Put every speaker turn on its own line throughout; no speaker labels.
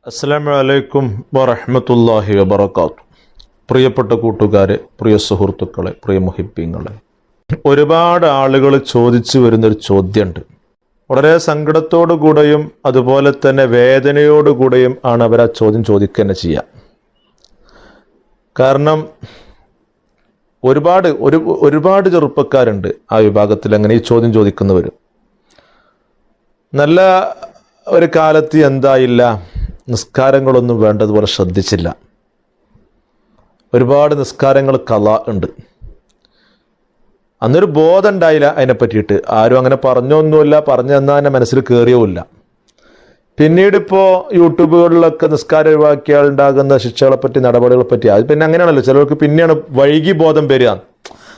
അസ്സലാമു അലൈക്കും വറഹ്മത്തുള്ളാഹി വബറകാതുഹു. പ്രിയപ്പെട്ട കൂട്ടുകാരെ, പ്രിയ സുഹൃത്തുക്കളെ, പ്രിയ മുഹിബ്ബീങ്ങളെ, ഒരുപാട് ആളുകൾ ചോദിച്ചു വരുന്നൊരു ചോദ്യമുണ്ട്. വളരെ സങ്കടത്തോടു കൂടെയും അതുപോലെ തന്നെ വേദനയോടുകൂടെയും ആണ് അവർ ആ ചോദ്യം ചോദിക്കുക തന്നെ ചെയ്യുക. കാരണം ഒരുപാട് ചെറുപ്പക്കാരുണ്ട് ആ വിഭാഗത്തിൽ അങ്ങനെ ഈ ചോദ്യം ചോദിക്കുന്നവർ. നല്ല ഒരു കാലത്ത് എന്തായില്ല, നിസ്കാരങ്ങളൊന്നും വേണ്ടതുപോലെ ശ്രദ്ധിച്ചില്ല. ഒരുപാട് നിസ്കാരങ്ങൾ ഖളാ ഉണ്ട്. അന്നൊരു ബോധം ഉണ്ടായില്ല അതിനെ പറ്റിയിട്ട്. ആരും അങ്ങനെ പറഞ്ഞൊന്നുമില്ല, പറഞ്ഞു തന്നാൽ എൻ്റെ മനസ്സിൽ കയറിയുമില്ല. പിന്നീട് ഇപ്പോൾ യൂട്യൂബുകളിലൊക്കെ നിസ്കാരം ഒഴിവാക്കിയാൽ ഉണ്ടാകുന്ന ശിക്ഷകളെപ്പറ്റി, നടപടികളെ പറ്റി, അത് പിന്നെ അങ്ങനെയാണല്ലോ. ചിലർക്ക് പിന്നെയാണ് വൈകി ബോധം വരിക.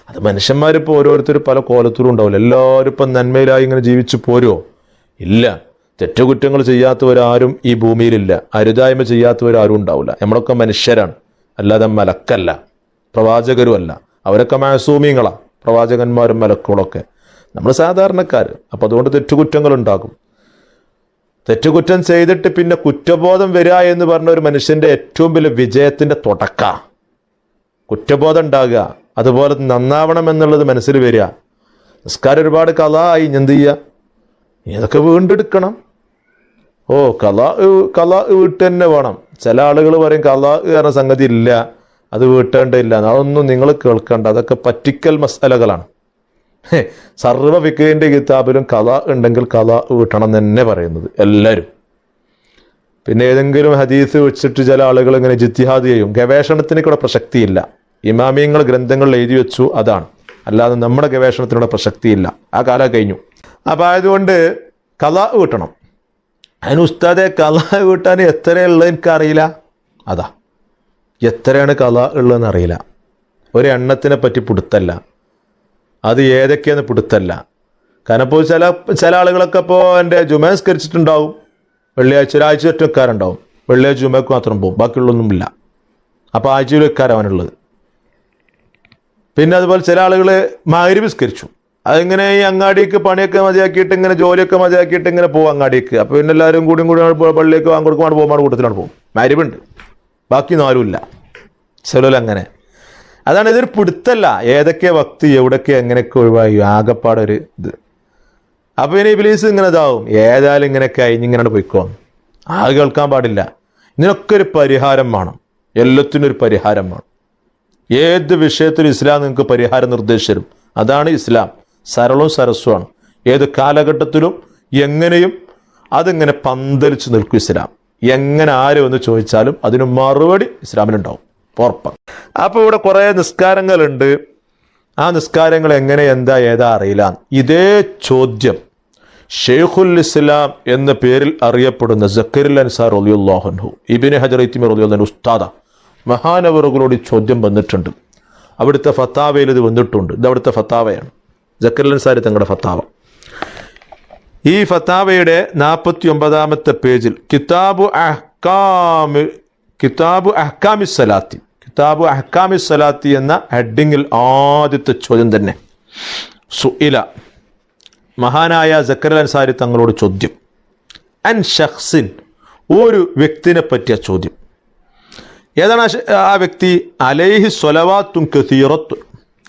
അത് മനുഷ്യന്മാരിപ്പോൾ ഓരോരുത്തർ പല കോലത്തിലും ഉണ്ടാവില്ല. എല്ലാവരും ഇപ്പം നന്മയിലായി ഇങ്ങനെ ജീവിച്ചു പോരുമോ? ഇല്ല. തെറ്റുകുറ്റങ്ങൾ ചെയ്യാത്തവരാരും ഈ ഭൂമിയിലില്ല. അരുതായ്മ ചെയ്യാത്തവരാരും ഉണ്ടാവില്ല. നമ്മളൊക്കെ മനുഷ്യരാണ്, അല്ലാതെ മലക്കല്ല, പ്രവാചകരുമല്ല. അവരൊക്കെ മാസൂമിങ്ങളാണ്, പ്രവാചകന്മാരും മലക്കുകളൊക്കെ. നമ്മൾ സാധാരണക്കാർ. അപ്പം അതുകൊണ്ട് തെറ്റുകുറ്റങ്ങൾ ഉണ്ടാകും. തെറ്റുകുറ്റം ചെയ്തിട്ട് പിന്നെ കുറ്റബോധം വരിക എന്ന് പറഞ്ഞ ഒരു മനുഷ്യൻ്റെ ഏറ്റവും വലിയ വിജയത്തിൻ്റെ തുടക്ക. കുറ്റബോധം ഉണ്ടാകുക, അതുപോലെ നന്നാവണം എന്നുള്ളത് മനസ്സിൽ വരിക. നിസ്കാരം ഒരുപാട് ഖളാ ആയി, എന്ത് ചെയ്യുക? ഇതൊക്കെ വീണ്ടെടുക്കണം. ഖളാ വീട്ട് തന്നെ വേണം. ചില ആളുകൾ പറയും ഖളാ കാരണം സംഗതി ഇല്ല, അത് വീട്ടേണ്ടില്ല. അതൊന്നും നിങ്ങൾ കേൾക്കണ്ട, അതൊക്കെ പറ്റിക്കൽ മസലകളാണ്. സർവ്വ ഫിഖിന്റെ കിതാബിലും ഖളാ ഉണ്ടെങ്കിൽ ഖളാ വീട്ടണം തന്നെ പറയുന്നത് എല്ലാവരും. പിന്നെ ഏതെങ്കിലും ഹദീസ് വെച്ചിട്ട് ചില ആളുകൾ ഇങ്ങനെ ജിത്തിഹാദ് ചെയ്യും. ഗവേഷണത്തിന് കൂടെ പ്രസക്തിയില്ല. ഇമാമിയങ്ങൾ ഗ്രന്ഥങ്ങളിൽ എഴുതി വെച്ചു, അതാണ്. അല്ലാതെ നമ്മുടെ ഗവേഷണത്തിനൂടെ പ്രസക്തിയില്ല. ആ കാലം കഴിഞ്ഞു. അപ്പം ആയതുകൊണ്ട് ഖളാ വീട്ടണം. അതിന് ഉസ്താദെ ഖളാ വീട്ടാൻ എത്രയുള്ളത് എനിക്കറിയില്ല. അതാ, എത്രയാണ് ഖളാ ഉള്ളതെന്ന് അറിയില്ല. ഒരു എണ്ണത്തിനെ പറ്റി പിടുത്തല്ല, അത് ഏതൊക്കെയാന്ന് പിടുത്തല്ല. കാരണം ഇപ്പോൾ ചില ആളുകളൊക്കെ ഇപ്പോൾ എൻ്റെ ജുമ നിസ്കരിച്ചിട്ടുണ്ടാവും, വെള്ളിയാഴ്ച ഒരാഴ്ച ഒറ്റ വെക്കാറുണ്ടാവും, വെള്ളിയാഴ്ച ജുമയ്ക്ക് മാത്രം പോകും, ബാക്കിയുള്ളൊന്നുമില്ല. അപ്പോൾ ആഴ്ചയിൽ വെക്കാരവനുള്ളത്. പിന്നെ അതുപോലെ ചില ആളുകൾ മഗ്‌രിബ് നിസ്കരിച്ചു, അതിങ്ങനെ ഈ അങ്ങാടിക്ക് പണിയൊക്കെ മതിയാക്കിയിട്ട് ഇങ്ങനെ ജോലിയൊക്കെ മതിയാക്കിയിട്ട് ഇങ്ങനെ പോകും അങ്ങാടിക്ക്. അപ്പോൾ പിന്നെ എല്ലാവരും കൂടി പള്ളിയിലേക്ക് കൊടുക്കുമ്പോൾ പോകുമ്പോൾ കൂട്ടത്തിലാണ് പോകും. മഗ്‌രിബുണ്ട്, ബാക്കി നാലുമില്ല. ചിലർ അങ്ങനെ. അതാണ്, ഇതൊരു പിടുത്തല്ല. ഏതൊക്കെ വക്ത് എവിടൊക്കെ എങ്ങനെയൊക്കെ ഒഴിവായി, ആകെപ്പാടൊരു ഇത്. അപ്പോൾ ഇനി ഇബ്ലീസ് ഇങ്ങനെ ഇതാവും, ഏതായാലും ഇങ്ങനെയൊക്കെ കഴിഞ്ഞിങ്ങനെ പോയിക്കോ. ആകെ കേൾക്കാൻ പാടില്ല. ഇതിനൊക്കെ ഒരു പരിഹാരം വേണം. എല്ലാത്തിനും ഒരു പരിഹാരം വേണം. ഏത് വിഷയത്തിലും ഇസ്ലാം നിങ്ങൾക്ക് പരിഹാരം നിർദ്ദേശിച്ചു തരും. അതാണ് ഇസ്ലാം. സരളവും സരസ്വമാണ്. ഏത് കാലഘട്ടത്തിലും എങ്ങനെയും അതിങ്ങനെ പന്തലിച്ച് നിൽക്കും ഇസ്ലാം. എങ്ങനെ ആര് വന്ന് ചോദിച്ചാലും അതിന് മറുപടി ഇസ്ലാമിലുണ്ടാവും, ഉറപ്പാണ്. അപ്പോൾ ഇവിടെ കുറേ നിസ്കാരങ്ങളുണ്ട്. ആ നിസ്കാരങ്ങൾ എങ്ങനെ, എന്താ, ഏതാ അറിയില്ല. ഇതേ ചോദ്യം ഷെയ്ഖുൽ ഇസ്ലാം എന്ന പേരിൽ അറിയപ്പെടുന്ന സക്കരിൽ അൻസാർ റളിയല്ലാഹു അൻഹു, ഇബ്നു ഹജർ ഹൈതമി റളിയല്ലാഹു അൻഹു ഉസ്താദ മഹാനവറുകളോട് ചോദ്യം വന്നിട്ടുണ്ട്. അവിടുത്തെ ഫത്താവയിൽ ഇത് വന്നിട്ടുണ്ട്. ഇത് അവിടുത്തെ ഫത്താവയാണ്, സക്കരിൽ അൻസാരി തങ്ങളുടെ ഫത്താവ. ഈ ഫത്താവയുടെ 49-ാമത്തെ പേജിൽ കിതാബു അഹ്കാമി സലാത്തി എന്ന ഹെഡിങ്ങിൽ ആദ്യത്തെ ചോദ്യം തന്നെ സുഇല, മഹാനായ സക്കരിൽ അൻസാരി തങ്ങളോട് ചോദ്യം. അൻ ഷഖ്സിൻ, ഒരു വ്യക്തിനെ പറ്റിയ ചോദ്യം. ഏതാണ് ആ വ്യക്തി? അലൈഹി സ്വലവാത്തും കസീറത്ത്.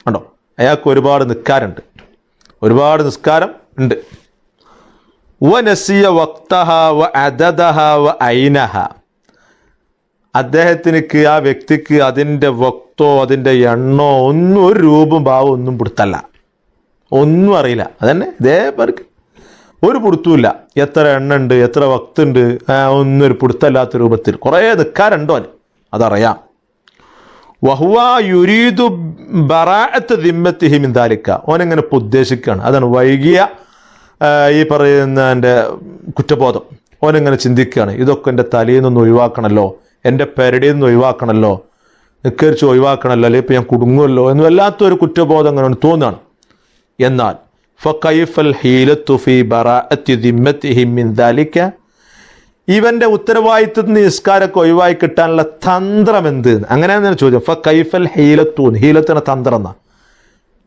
ഉണ്ടോ? അയാൾക്ക് ഒരുപാട് നിസ്കാരം ഉണ്ട്. വനസിയ വക്തഹ വ അദദഹ വ ഐനഹ. അദ്ദേഹത്തിനക്ക്, ആ വ്യക്തിക്ക് അതിൻ്റെ വക്തോ അതിൻ്റെ എണ്ണോ ഒന്നും, ഒരു രൂപം ഭാവം ഒന്നും പിടുത്തല്ല, ഒന്നും അറിയില്ല. അതന്നെ ഇതേപോലെ ഒരു പിടുത്തുമില്ല. എത്ര എണ്ണ ഉണ്ട്, എത്ര വക്തുണ്ട്, ഒന്നും ഒരു പിടുത്തല്ലാത്ത രൂപത്തിൽ കുറേ നിൽക്കാറുണ്ടോ അതറിയാം. വഹുവ യുരീദു ബറാഅത്ത് ദിമ്മത്തിഹി മിൻ ദാലിക. ഓനെങ്ങനെ ഉദ്ദേശിക്കുകയാണ്, അതാണ് വൈകിയ ഈ പറയുന്ന എൻ്റെ കുറ്റബോധം. ഓനെങ്ങനെ ചിന്തിക്കുകയാണ്, ഇതൊക്കെ എൻ്റെ തലയിൽ നിന്ന് ഒഴിവാക്കണമല്ലോ, എൻ്റെ പെരടിയിൽ നിന്ന് ഒഴിവാക്കണമല്ലോ, നിക്കരിച്ച് ഒഴിവാക്കണമല്ലോ, അല്ലെങ്കിൽ ഇപ്പം ഞാൻ കുടുങ്ങുമല്ലോ എന്ന് വല്ലാത്തൊരു കുറ്റബോധം അങ്ങനെ തോന്നുകയാണ്. എന്നാൽ ഫകൈഫൽ ഹീലത്തു ഫീ ബറാഅത്തി ദിമ്മത്തിഹി മിൻ ദാലിക, ഇവന്റെ ഉത്തരവാദിത്വത്തിൽ നിസ്കാരമൊക്കെ ഒഴിവായി കിട്ടാനുള്ള തന്ത്രം എന്ത്? അങ്ങനെയാണ് ചോദ്യം. ഫകൈഫൽ ഹീലത്തു, ഹീലത്തിന് തന്ത്രം എന്നാ.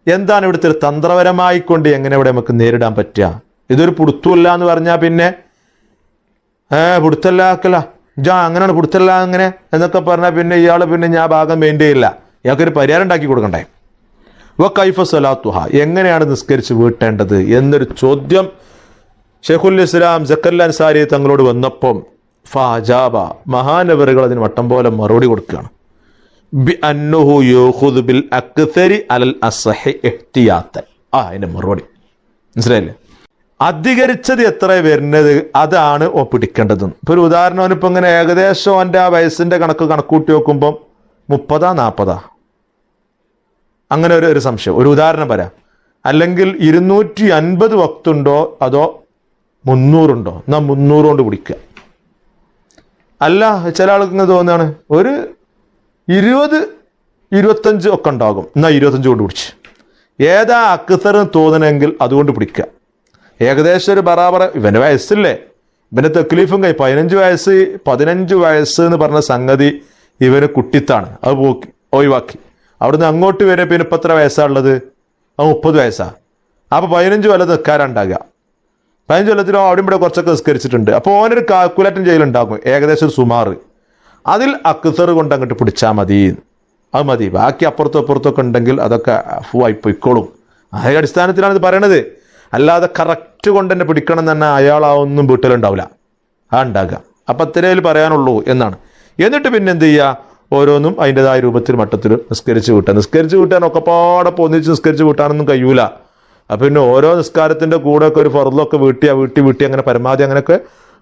എന്താണ് ഇവിടുത്തെ ഒരു തന്ത്രപരമായിക്കൊണ്ട് എങ്ങനെ ഇവിടെ നമുക്ക് നേരിടാൻ പറ്റുക? ഇതൊരു പിടുത്തമില്ല എന്ന് പറഞ്ഞാൽ പിന്നെ പിടുത്തല്ലാക്കല അങ്ങനെയാണ് കൊടുത്തല്ല അങ്ങനെ എന്നൊക്കെ പറഞ്ഞാൽ പിന്നെ ഇയാൾ പിന്നെ ഞാൻ ഭാഗം മെയിൻറ്റെയിൻ ചെയ്യില്ല. ഇയാൾക്കൊരു പരിഹാരം ഉണ്ടാക്കി കൊടുക്കണ്ടേ? കൈഫ സ്വലാത്തുഹ, എങ്ങനെയാണ് നിസ്കരിച്ച് വീട്ടേണ്ടത് എന്നൊരു ചോദ്യം ഷെയ്ഖുൽ ഇസ്ലാം സക്കറിയ അൻസാരി തങ്ങളോട് വന്നപ്പം ഫഅജാബ, മഹാനവറുകൾ അതിന് വട്ടം പോലെ മറുപടി കൊടുക്കുകയാണ്. ബി അന്നഹു യഖുദു ബിൽ അക്സരി അലൽ അസ്ഹി ഇഹ്തിയാത്തൻ. അതിന്റെ മറുപടി മനസ്സിലായില്ലേ? അധികരിച്ചത് എത്ര വരുന്നത് അതാണ് ഓ പിടിക്കേണ്ടത്. ഇപ്പൊ ഒരു ഉദാഹരണം, അവനിപ്പോ ഇങ്ങനെ ഏകദേശം അവന്റെ ആ വയസ്സിന്റെ കണക്കൂട്ടി നോക്കുമ്പോൾ 30 40 അങ്ങനെ ഒരു സംശയം. ഒരു ഉദാഹരണം പറയാം. അല്ലെങ്കിൽ 250 വക്തുണ്ടോ അതോ 300 ഉണ്ടോ? എന്നാ 300 കൊണ്ട് പിടിക്കുക. അല്ല, ചില ആൾക്ക് ഇങ്ങനെ തോന്നുകയാണ് ഒരു 20 25 ഒക്കെ ഉണ്ടാകും, എന്നാ 25 കൊണ്ട് പിടിച്ച്. ഏതാ അക്സറിന് തോന്നണമെങ്കിൽ അതുകൊണ്ട് പിടിക്കുക. ഏകദേശം ഒരു ബറാബർ. ഇവന്റെ വയസ്സില്ലേ, ഇവന്റെ തെക്ലീഫും 15 വയസ്സ് എന്ന് പറഞ്ഞ സംഗതി ഇവന് കുട്ടിത്താണ്. അത് ഒഴിവാക്കി അവിടുന്ന് അങ്ങോട്ട് വരെ പിന്നെ ഇപ്പം എത്ര വയസ്സാണുള്ളത്? 30 വയസ്സാ. അപ്പൊ 15 കൊല്ലം നിൽക്കാറുണ്ടാകുക. 15 കൊല്ലത്തിലും അവിടെ ഇവിടെ കുറച്ചൊക്കെ നിസ്കരിച്ചിട്ടുണ്ട്. അപ്പോൾ ഓനൊരു കാൽക്കുലേറ്റം ചെയ്യലുണ്ടാകും, ഏകദേശം ഒരു സുമാറ്. അതിൽ അക്സർ കൊണ്ട് അങ്ങോട്ട് പിടിച്ചാൽ മതി, അത് മതി. ബാക്കി അപ്പുറത്തും അപ്പുറത്തൊക്കെ ഉണ്ടെങ്കിൽ അതൊക്കെ ആയി പൊയ്ക്കോളും. അതേ അടിസ്ഥാനത്തിലാണ് ഇത് പറയണത്. അല്ലാതെ കറക്റ്റ് കൊണ്ട് തന്നെ പിടിക്കണം എന്ന് തന്നെ അയാൾ ആ ഒന്നും വീട്ടിലുണ്ടാവില്ല, ഉണ്ടാകുക. അപ്പം അത്രയിൽ പറയാനുള്ളൂ എന്നാണ്. എന്നിട്ട് പിന്നെ എന്ത് ചെയ്യുക? ഓരോന്നും അതിൻ്റെതായ രൂപത്തിൽ മട്ടത്തിൽ നിസ്കരിച്ച് വീട്ടാൻ ഒക്കെപ്പാടെ പൊന്നിച്ച് നിസ്കരിച്ച് വീട്ടാനൊന്നും കഴിയൂല. അപ്പം പിന്നെ ഓരോ നിസ്കാരത്തിൻ്റെ കൂടെ ഒക്കെ ഒരു ഫർളൊക്കെ വീട്ടി അങ്ങനെ പരമാവധി അങ്ങനെയൊക്കെ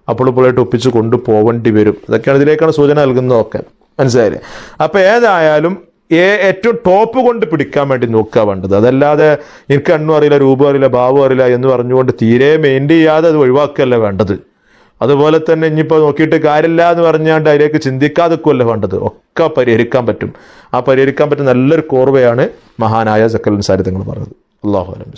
അപ്പോഴായിട്ട് ഒപ്പിച്ച് കൊണ്ടുപോകേണ്ടി വരും. അതൊക്കെയാണ് ഇതിലേക്കാണ് സൂചന നൽകുന്നതൊക്കെ. മനസ്സിലായില്ലേ? അപ്പം ഏതായാലും ഏറ്റവും ടോപ്പ് കൊണ്ട് പിടിക്കാൻ വേണ്ടി നോക്കുക വേണ്ടത്. അതല്ലാതെ എനിക്ക് എണ്ണും അറിയില്ല, രൂപം അറിയില്ല, ഭാവം അറിയില്ല എന്ന് പറഞ്ഞുകൊണ്ട് തീരെ മെയിൻറ്റെയിൻ ചെയ്യാതെ അത് ഒഴിവാക്കുകയല്ല വേണ്ടത്. അതുപോലെ തന്നെ ഇനിയിപ്പോൾ നോക്കിയിട്ട് കാര്യമില്ല എന്ന് പറഞ്ഞാണ്ട് അതിലേക്ക് ചിന്തിക്കാതെക്കുമല്ല വേണ്ടത്. ഒക്കെ പരിഹരിക്കാൻ പറ്റും. ആ പരിഹരിക്കാൻ പറ്റുന്ന നല്ലൊരു കോർവയാണ് മഹാനായ സക്കറിയ അൻസാരി തങ്ങൾ പറഞ്ഞത്. അല്ലാഹു അലം.